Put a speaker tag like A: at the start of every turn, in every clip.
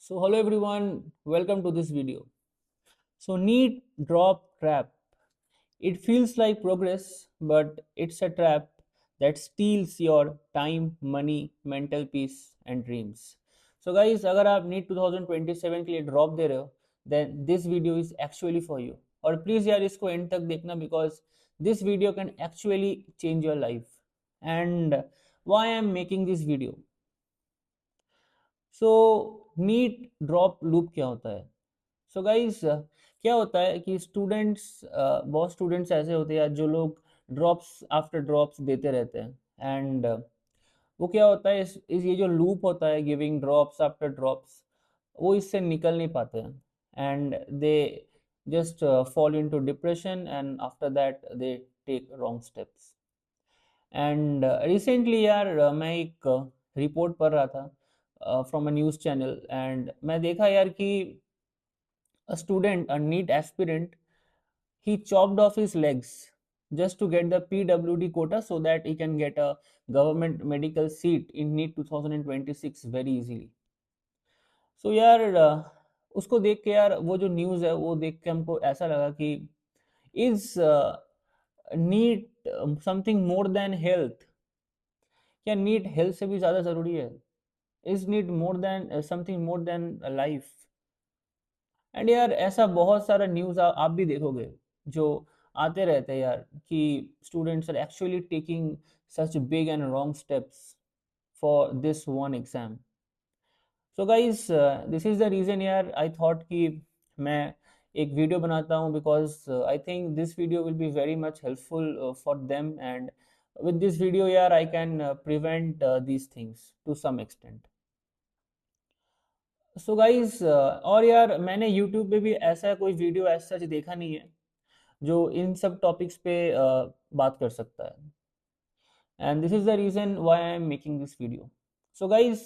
A: So hello everyone, welcome to this video. So NEET drop trap. It feels like progress, but it's a trap that steals your time, money, mental peace and dreams. So guys, अगर आप NEET 2027 के लिए drop दे रहे हो, then this video is actually for you. और please यार इसको and तक देखना because this video can actually change your life. And why I am making this video? So NEET drop loop क्या होता है? सो गाइस क्या होता है कि स्टूडेंट्स बहुत स्टूडेंट्स ऐसे होते हैं जो लोग ड्रॉप्स आफ्टर ड्रॉप्स देते रहते हैं एंड वो क्या होता है ये जो लूप होता है गिविंग ड्रॉप्स आफ्टर ड्रॉप्स वो इससे निकल नहीं पाते हैं and they just fall into depression and after that they take wrong steps and recently यार मैं एक रिपोर्ट पढ़ रहा था from a news channel and मैं देखा यार कि a student, a NEET aspirant, he chopped off his legs just to get the PWD quota so that he can get a government medical seat in NEET 2026 very easily. So यार उसको देख के यार वो जो न्यूज़ है वो देख के हमको ऐसा लगा कि is NEET something more than health? क्या नीट हेल्थ से भी ज़्यादा ज़रूरी है? Is NEET more than something more than life? And यार ऐसा बहुत सारा न्यूज़ आप भी देखोगे जो आते रहते हैं यार कि students are actually taking such big and wrong steps for this one exam. So guys this is the reason यार आई थॉट कि मैं एक वीडियो बनाता हूँ because I think this video will be very much helpful for them and with this video यार I can prevent these things to some extent. So guys और यार मैंने यूट्यूब पे भी ऐसा कोई वीडियो ऐसा सच देखा नहीं है जो इन सब टॉपिक्स पे बात कर सकता है and this is the reason why I am making this video. So guys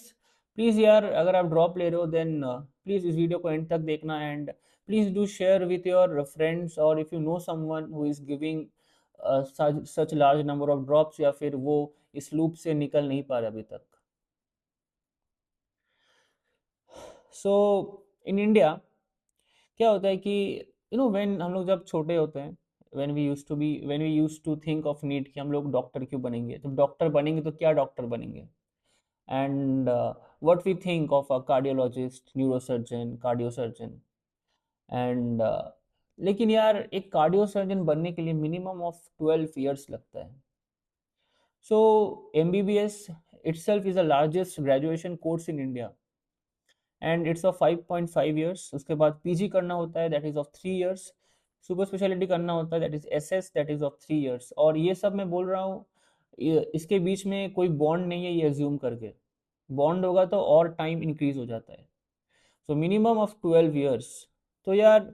A: please यार अगर आप ड्रॉप ले रहे हो देन प्लीज़ इस वीडियो को एंड तक देखना and please do share with your friends और if you know someone who is giving such large number of drops या फिर वो इस लूप से निकल नहीं पा रहे अभी तक. सो इन इंडिया क्या होता है कि व्हेन हम लोग जब छोटे होते हैं when we used to think of NEET कि हम लोग डॉक्टर क्यों बनेंगे, तो डॉक्टर बनेंगे तो क्या डॉक्टर बनेंगे and what we think of a cardiologist, neurosurgeon, cardiosurgeon and लेकिन यार एक कार्डियोसर्जन बनने के लिए मिनिमम ऑफ 12 years लगता है. सो MBBS itself is the largest graduation course in India and it's of 5.5 years. उसके बाद पीजी करना होता है that is of 3 years. Super speciality करना होता है that is SS that is of 3 years. और ये सब मैं बोल रहा हूँ इसके बीच में कोई बॉन्ड नहीं है ये एज्यूम करके. बॉन्ड होगा तो और टाइम इंक्रीज हो जाता है. So minimum of 12 years. तो यार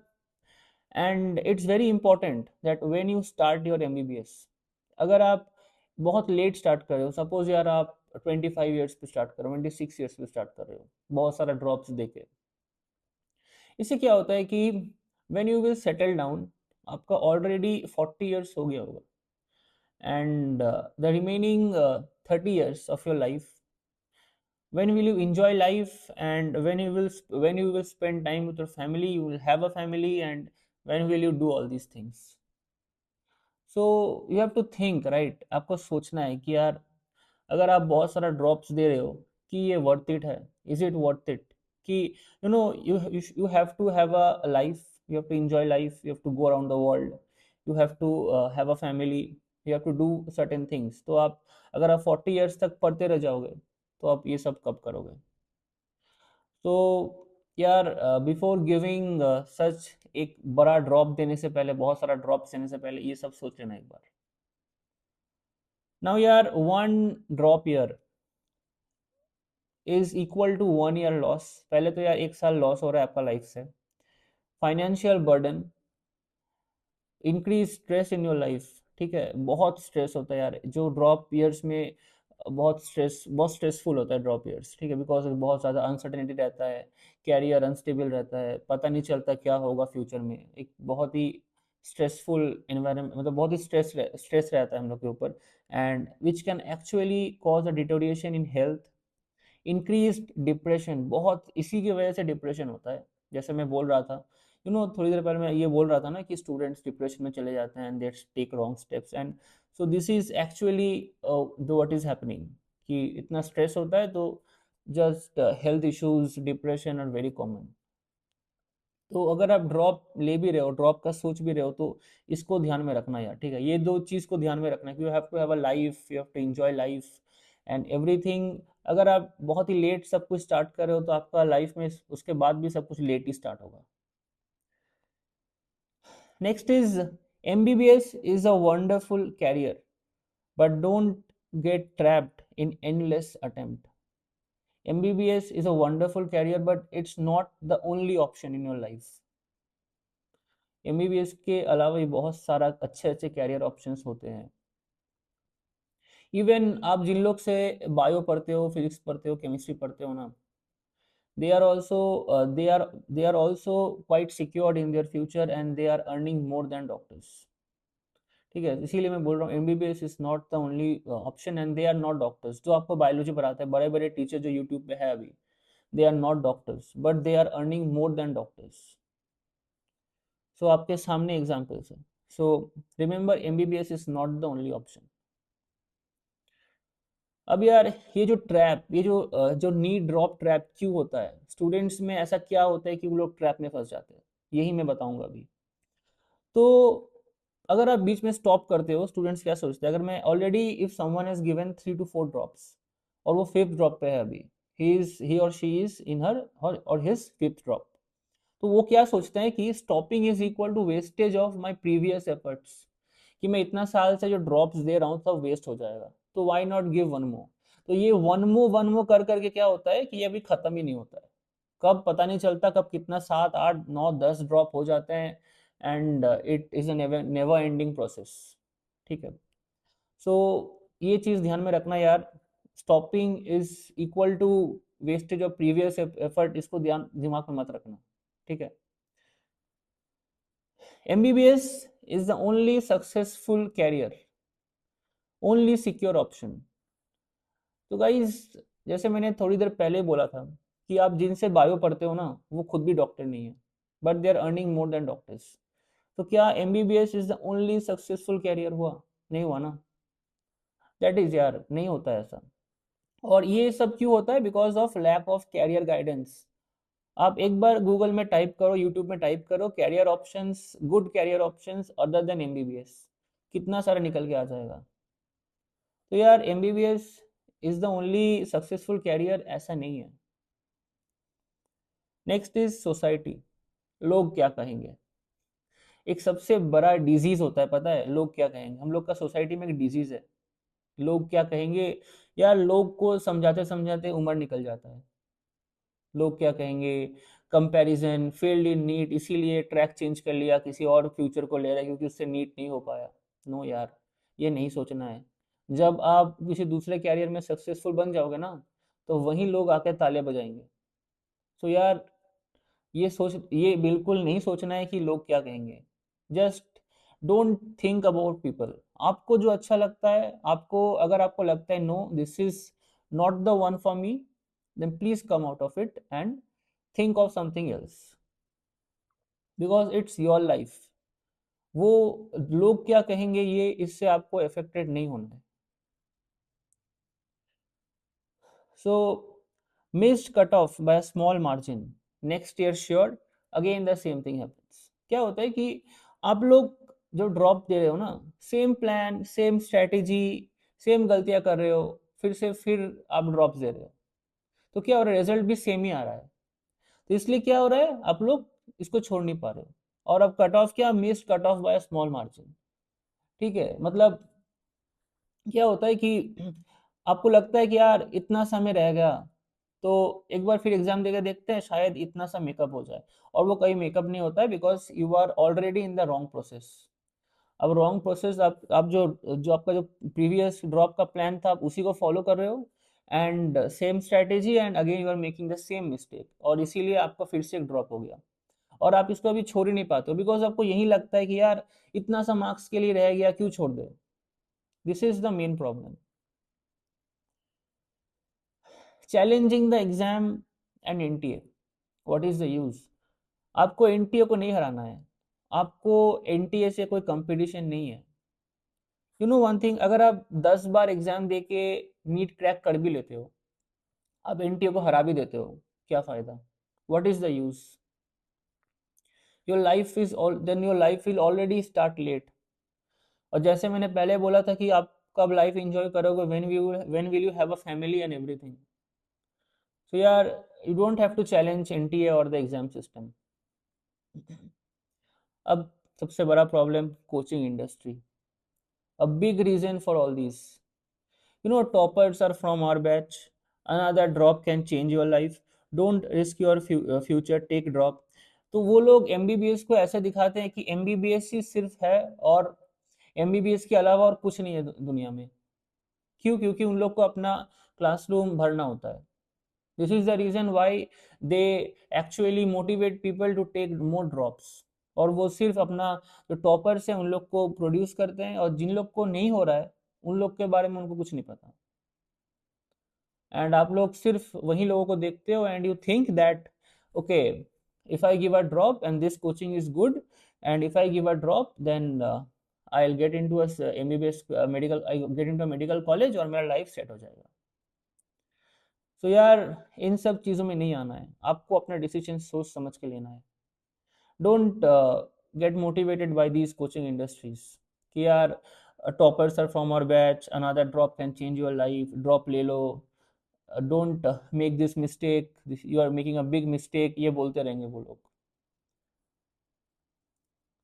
A: and it's very important that when you start your MBBS, अगर आप बहुत लेट स्टार्ट कर रहे हो, सपोज यार आप 25 years पे स्टार्ट कर रहे हो, 26 years पे स्टार्ट कर रहे हो बहुत सारा ड्रॉप्स देके, इससे क्या होता है कि when you will settle down आपका ऑलरेडी 40 years हो गया होगा and the remaining 30 years of your life, when will you enjoy life and when you will spend time with your family, you will have a family, and when will you do all these things. So you have to think right. आपको सोचना है कि यार अगर आप बहुत सारा drops दे रहे हो कि ये वर्थ इट है, इज इट वर्थ इट? कि you have to have a life, you have to enjoy life, you have to go around the world, you have to have a family, you have to do certain things. तो आप अगर आप 40 years तक पढ़ते रह जाओगे तो आप ये सब कब करोगे? तो यार बिफोर गिविंग सच एक बड़ा ड्रॉप देने से पहले, बहुत सारा ड्रॉप देने से पहले ये सब सोच लेना एक बार. नाउ यार 1 drop year is equal to 1 year loss. पहले तो यार 1 साल लॉस हो रहा है आपका लाइफ से. Financial burden, increase stress in your life. ठीक है, बहुत स्ट्रेस होता है यार जो ड्रॉप ईयर्स में. बहुत स्ट्रेसफुल होता है ड्रॉप ईयर्स. ठीक है, बिकॉज बहुत ज़्यादा अनसर्टेनिटी रहता है, कैरियर अनस्टेबल रहता है, पता नहीं चलता क्या होगा फ्यूचर में. एक बहुत ही स्ट्रेसफुल इन्वायरमेंट, मतलब बहुत ही स्ट्रेस रहता है हम लोग के ऊपर and which can actually cause a deterioration in health, increased depression, बहुत इसी की वजह से डिप्रेशन होता है। जैसे मैं बोल रहा था, थोड़ी देर पहले मैं ये बोल रहा था ना कि स्टूडेंट्स डिप्रेशन में चले जाते हैं and they take wrong steps, and so this is actually what is happening, कि इतना स्ट्रेस होता है तो just health issues, depression are very common. तो अगर आप ड्रॉप ले भी रहे हो, ड्रॉप का सोच भी रहे हो, तो इसको ध्यान में रखना यार, ठीक है, ये दो चीज को ध्यान में रखना कि you have to have a life, you have to enjoy life and everything. अगर आप बहुत ही लेट सब कुछ स्टार्ट कर रहे हो तो आपका लाइफ में उसके बाद भी सब कुछ लेट ही स्टार्ट होगा। Next is MBBS is a wonderful career, but don't get trapped in endless attempt. MBBS is a wonderful career, but it's not the only option in your life. MBBS के अलावा भी बहुत सारा अच्छे अच्छे career options होते हैं। Even आप जिन लोग से बायो पढ़ते हो, फिजिक्स पढ़ते हो, केमिस्ट्री पढ़ते हो ना, they are also they are also quite secured in their future and they are earning more than doctors। ठीक है, इसीलिए मैं बोल रहा हूँ MBBS is not the only option and they are not doctors. जो आपको बायोलॉजी पढ़ाते हैं, बड़े बड़े टीचर जो यूट्यूब पे है अभी, they are not doctors but they are earning more than doctors. So आपके सामने एग्जाम्पल्स है। So remember MBBS is not the only option. अब यार ये जो ट्रैप, ये जो नीड ड्रॉप ट्रैप क्यों होता है स्टूडेंट्स में, ऐसा क्या होता है कि वो लोग ट्रैप में फंस जाते हैं, यही मैं बताऊंगा अभी। तो अगर आप बीच में स्टॉप करते हो, स्टूडेंट्स क्या सोचते हैं, अगर मैं already if someone has given 3 to 4 drops और वो फिफ्थ ड्रॉप पे है अभी, ही और शी इज इन हर और हिज फिफ्थ ड्रॉप, तो वो क्या सोचते हैं कि stopping is equal to wastage of my previous efforts, कि मैं इतना साल से जो ड्रॉप्स दे रहा हूँ सब वेस्ट हो जाएगा, तो why not give one more. तो ये वन मोर कर करके क्या होता है कि ये अभी खत्म ही नहीं होता है, कब पता नहीं चलता, कब कितना 7 8 9 10 ड्रॉप हो जाते हैं and it is a never ending process. ठीक है, सो ये चीज ध्यान में रखना यार, stopping is equal to wastage of previous effort, इसको ध्यान दिमाग में मत रखना। ठीक है, MBBS is the only successful career, only secure option। तो गाइज, जैसे मैंने थोड़ी देर पहले बोला था कि आप जिनसे बायो पढ़ते हो ना, वो खुद भी डॉक्टर नहीं है but they are earning more than doctors. तो क्या MBBS is the only successful career हुआ? नहीं हुआ ना, दैट इज यार, नहीं होता है ऐसा। और ये सब क्यों होता है? Because of lack of career guidance. आप एक बार गूगल में टाइप करो, यूट्यूब में टाइप करो career options, good career options other than MBBS, कितना सारा निकल के आ जाएगा। तो यार MBBS is the only successful career, ऐसा नहीं है। नेक्स्ट इज सोसाइटी, लोग क्या कहेंगे। एक सबसे बड़ा डिजीज होता है, पता है लोग क्या कहेंगे, हम लोग का सोसाइटी में एक डिजीज है, लोग क्या कहेंगे। यार लोग को समझाते समझाते उम्र निकल जाता है। लोग क्या कहेंगे, कंपैरिजन, फेल्ड इन नीट, इसीलिए ट्रैक चेंज कर लिया, किसी और फ्यूचर को ले रहा है क्योंकि उससे नीट नहीं हो पाया। नो यार, ये नहीं सोचना है। जब आप किसी दूसरे कैरियर में सक्सेसफुल बन जाओगे ना, तो वहीं लोग आकर ताले बजाएंगे। सो यार, ये बिल्कुल नहीं सोचना है कि लोग क्या कहेंगे। Just don't think about people. आपको जो अच्छा लगता है, आपको अगर आपको लगता है no this is not the one for me, then please come out of it and think of something else, because it's your life. वो लोग क्या कहेंगे, ये इससे आपको अफेक्टेड नहीं होना है। So missed cut off by small margin, next year sure again the same thing happens. क्या होता है कि आप लोग जो ड्रॉप दे रहे हो ना, same plan, same strategy, same गलतियां कर रहे हो, फिर आप ड्रॉप दे रहे हो, तो क्या हो रहा है, रिजल्ट भी सेम ही आ रहा है। तो इसलिए क्या हो रहा है, आप लोग इसको छोड़ नहीं पा रहे हो। और अब कट ऑफ क्या, missed cut off by small margin. ठीक है, मतलब क्या होता है कि आपको लगता है कि यार इतना समय रह गया, तो एक बार फिर एग्जाम देकर देखते हैं, शायद इतना सा मेकअप हो जाए, और वो कहीं मेकअप नहीं होता है, because you are already in the wrong process. अब रॉन्ग प्रोसेस, आप जो जो आपका जो प्रीवियस ड्रॉप का प्लान था, आप उसी को फॉलो कर रहे हो and same strategy, and again you are making the same mistake, और इसीलिए आपका फिर से एक ड्रॉप हो गया। और आप इसको अभी छोड़ ही नहीं पाते हो, बिकॉज आपको यही लगता है कि यार इतना सा मार्क्स के लिए रह गया, क्यों छोड़ दे। This is the main problem. Challenging the exam and NTA, what is the use? आपको एनटीए को नहीं हराना है, आपको एनटीए से कोई कंपटीशन नहीं है। यू नो वन थिंग, अगर आप 10 बार एग्जाम दे के नीट क्रैक कर भी लेते हो, आप एनटीए को हरा भी देते हो, क्या फायदा? What is the use? Your life is all then your life will already start late. और जैसे मैंने पहले बोला था कि आप कब लाइफ एंजॉय करोगे, when will you have a family and everything. So यार, you don't have to challenge NTA और द एग्जाम सिस्टम। अब सबसे बड़ा problem, coaching industry, a big reason for all these. You know, toppers are from our batch. Another drop can change your life. Don't risk your future, take drop. तो वो लोग MBBS को ऐसे दिखाते हैं कि एमबीबीएस ही सिर्फ है, और एमबीबीएस के अलावा और कुछ नहीं है दुनिया में। क्यों? क्योंकि उन लोग को अपना क्लासरूम भरना होता है। This is the reason why they actually motivate people to take more drops. और वो सिर्फ अपना जो टॉपर्स हैं उन लोग को प्रोड्यूस करते हैं, और जिन लोग को नहीं हो रहा है उन लोग के बारे में उनको कुछ नहीं पता। एंड आप लोग सिर्फ वही लोगों को देखते हो and you think that okay, if I give a drop and this coaching is good, and if I give a drop then I will get into a MBBS medical, I get into medical college और मेरा life set हो जाएगा। तो यार, इन सब चीज़ों में नहीं आना है, आपको अपना डिसीजन सोच समझ के लेना है। Don't get motivated by these coaching industries कि यार toppers are from our batch, another drop can change your life, drop ले लो, don't make this mistake, you are making a big mistake, ये बोलते रहेंगे वो लोग।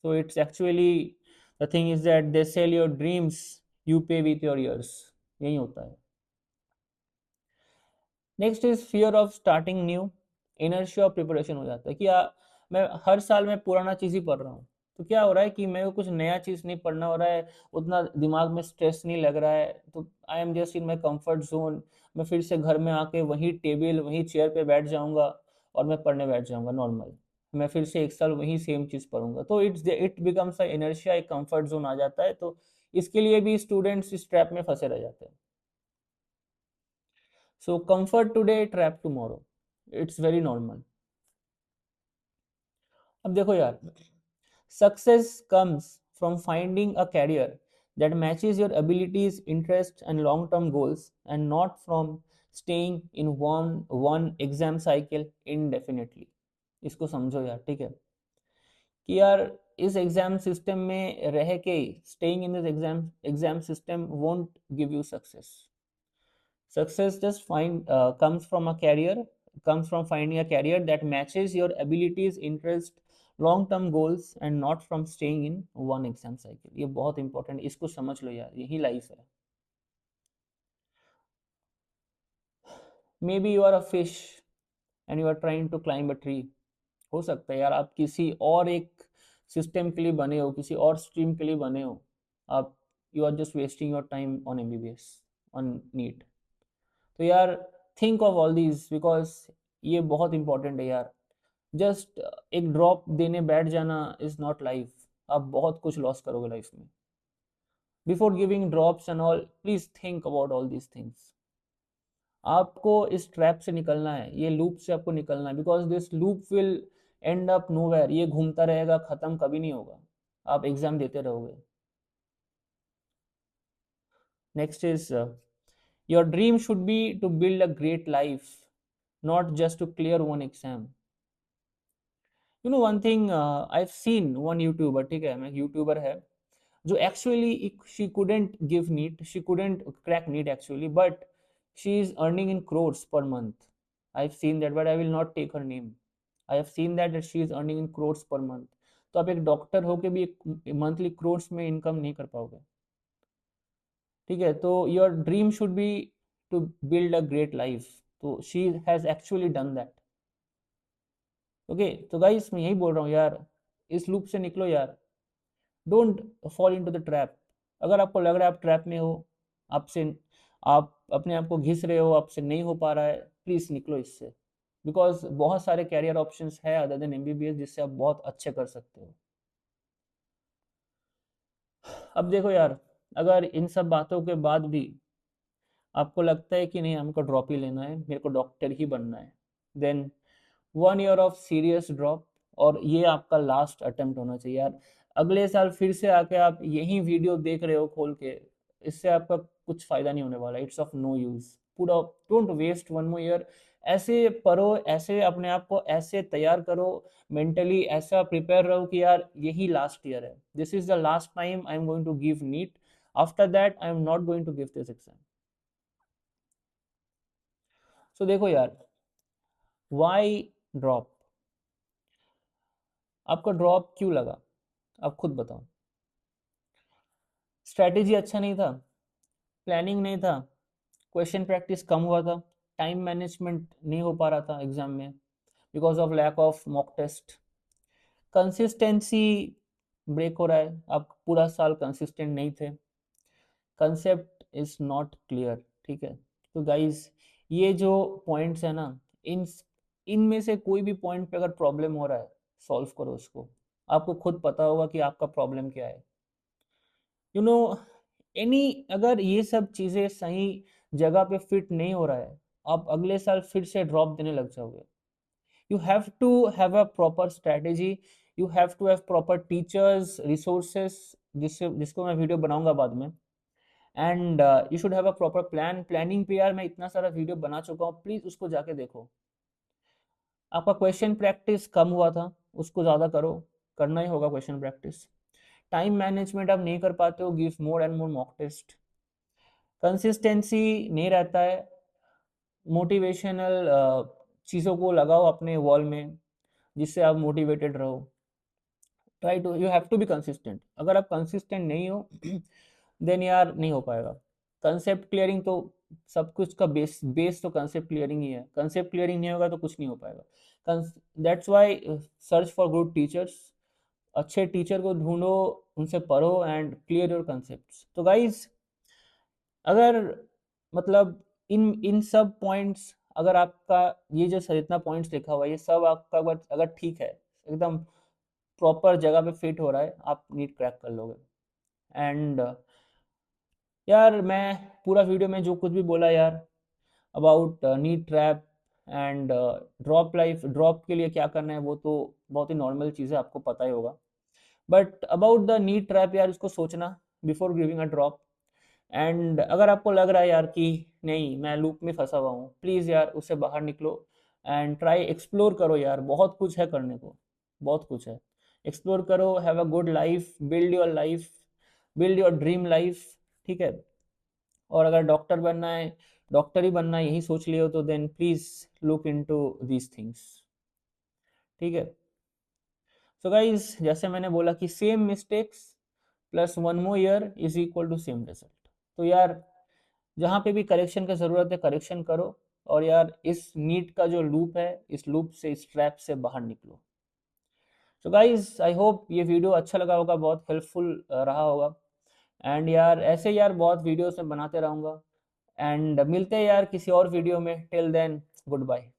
A: तो it's actually the thing is that they sell your dreams, you pay with your years, यही होता है। Next is fear of starting new. Inertia of preparation हो जाता है कि मैं हर साल में पुराना चीज़ ही पढ़ रहा हूँ, तो क्या हो रहा है कि मेरे को कुछ नया चीज़ नहीं पढ़ना हो रहा है, उतना दिमाग में स्ट्रेस नहीं लग रहा है, तो I am just in my comfort zone. मैं फिर से घर में आके वही टेबल वही चेयर पे बैठ जाऊँगा और मैं पढ़ने बैठ जाऊँगा नॉर्मल। मैं फिर से एक साल वही सेम चीज़ पढ़ूंगा, तो इट बिकम्स अ इनर्शिया, एक कंफर्ट जोन आ जाता है। तो इसके लिए भी स्टूडेंट्स इस ट्रैप में फंसे रह जाते हैं। So comfort today, trap tomorrow. It's very normal. अब देखो यार, success comes from finding a career that matches your abilities, interests, and long-term goals, and not from staying in one exam cycle indefinitely. इसको समझो यार, ठीक है? कि यार इस एग्जाम सिस्टम में रह के, staying in this exam system won't give you success. Success just comes from a career, comes from finding a career that matches your abilities, interest, long term goals, and not from staying in one exam cycle. ये बहुत important, इसको समझ लो यार, यही life है। Maybe you are a fish and you are trying to climb a tree. हो सकता है यार आप किसी और एक सिस्टम के लिए बने हो, किसी और स्ट्रीम के लिए बने हो। आप you are just wasting your time on MBBS, on NEET. तो यार, think of all these, because ये बहुत इंपॉर्टेंट है यार। जस्ट एक ड्रॉप देने बैठ जाना इज नॉट लाइफ। आप बहुत कुछ लॉस करोगे लाइफ में। Before giving drops and all, please think about all these things. आपको इस ट्रैप से निकलना है, ये लूप से आपको निकलना है, because this loop will and up nowhere. ये घूमता रहेगा, खत्म कभी नहीं होगा, आप एग्जाम देते रहोगे। Next is your dream should be to build a great life, not just to clear one exam. You know one thing, I have seen one YouTuber, ठीक है, मैं यूट्यूबर है, जो actually she couldn't give NEET, she couldn't crack NEET actually, but she is earning in crores per month. I've seen that, but I will not take her name. I have seen that she is earning in crores per month. तो आप एक doctor होके भी एक monthly crores में income नहीं कर पाओगे, ठीक है? तो your dream should be to build a great life, तो she has actually done that. Okay, तो गाइस मैं यही बोल रहा हूँ यार, इस लूप से निकलो यार। Don't fall into the trap. अगर आपको लग रहा है आप ट्रैप में हो, आपसे आप अपने आप को घिस रहे हो, आपसे नहीं हो पा रहा है, प्लीज निकलो इससे। बिकॉज बहुत सारे कैरियर ऑप्शंस है अदर देन एमबीबीएस जिससे आप बहुत अच्छे कर सकते हो। अब देखो यार, अगर इन सब बातों के बाद भी आपको लगता है कि नहीं हमको ड्रॉप ही लेना है, मेरे को डॉक्टर ही बनना है, then 1 year of serious drop, और ये आपका लास्ट अटेम्प्ट होना चाहिए यार। अगले साल फिर से आके आप यही वीडियो देख रहे हो खोल के, इससे आपका कुछ फायदा नहीं होने वाला, इट्स ऑफ नो यूज। पूरा डोंट वेस्ट 1 more ईयर। ऐसे पढ़ो, ऐसे अपने आप को ऐसे तैयार करो, मेंटली ऐसा प्रिपेयर रहो कि यार यही लास्ट ईयर है, this is the last time I am going to give NEET, after that I am not going to give this exam. So देखो यार, वाई ड्रॉप, आपका ड्रॉप क्यों लगा, आप खुद बताओ। स्ट्रैटेजी अच्छा नहीं था, प्लानिंग नहीं था, क्वेश्चन प्रैक्टिस कम हुआ था, टाइम मैनेजमेंट नहीं हो पा रहा था एग्जाम में because of lack of mock test, consistency break हो रहा है, आप पूरा साल कंसिस्टेंट नहीं थे, कंसेप्ट इज नॉट क्लियर। ठीक है, तो गाइज ये जो पॉइंट्स है ना, इन इनमें से कोई भी पॉइंट पे अगर प्रॉब्लम हो रहा है, सॉल्व करो उसको, आपको खुद पता होगा कि आपका प्रॉब्लम क्या है। यू नो एनी, अगर ये सब चीज़ें सही जगह पे फिट नहीं हो रहा है, आप अगले साल फिर से ड्रॉप देने लग जाओगे। You have to have a proper strategy, you have to have proper teachers resources, जिसको मैं वीडियो बनाऊंगा बाद में, and you should have a proper plan. Planning पे यार मैं इतना सारा वीडियो बना चुका हूँ, प्लीज़ उसको जाके देखो। आपका क्वेश्चन प्रैक्टिस कम हुआ था, उसको ज़्यादा करो, करना ही होगा क्वेश्चन प्रैक्टिस। टाइम मैनेजमेंट आप नहीं कर पाते हो, give more and more mock test. Consistency नहीं रहता है, मोटिवेशनल चीज़ों को लगाओ अपने वॉल में जिससे आप मोटिवेटेड रहो। Try to, you have to be consistent, अगर आप कंसिस्टेंट नहीं हो देन यार नहीं हो पाएगा। कंसेप्ट क्लियरिंग तो सब कुछ का बेस, बेस तो कंसेप्ट क्लियरिंग ही है, कंसेप्ट क्लियरिंग नहीं होगा तो कुछ नहीं हो पाएगा। That's why search for good teachers, अच्छे टीचर को ढूंढो, उनसे पढ़ो एंड क्लियर योर कंसेप्ट। तो गाइज अगर मतलब इन इन सब पॉइंट्स, अगर आपका ये जो जितना पॉइंट्स लिखा हुआ है ये सब आपका अगर ठीक है, एकदम प्रॉपर जगह पे फिट हो रहा है, आप नीट क्रैक कर लोगे। एंड यार मैं पूरा वीडियो में जो कुछ भी बोला यार about NEET trap and drop life, drop के लिए क्या करना है, वो तो बहुत ही नॉर्मल चीज़ है, आपको पता ही होगा। But about the NEET trap यार, इसको सोचना before giving a drop. And अगर आपको लग रहा है यार कि नहीं मैं लूप में फंसा हुआ हूँ, प्लीज़ यार उससे बाहर निकलो एंड ट्राई एक्सप्लोर करो यार, बहुत कुछ है करने को, बहुत कुछ है। एक्सप्लोर करो, have a good life, build your life, build your dream life. ठीक है, और अगर डॉक्टर बनना है, डॉक्टर ही बनना है यही सोच लियो तो then please look into these things. ठीक है, सो गाइज जैसे मैंने बोला कि same mistakes plus 1 more year is equal to same result. तो यार जहाँ पे भी करेक्शन की ज़रूरत है करेक्शन करो, और यार इस नीट का जो लूप है, इस लूप से, इस ट्रैप से बाहर निकलो। तो गाइज आई होप ये वीडियो अच्छा लगा होगा, बहुत हेल्पफुल रहा होगा। एंड यार ऐसे यार बहुत वीडियोस में बनाते रहूँगा, एंड मिलते हैं यार किसी और वीडियो में, टिल देन गुड बाय।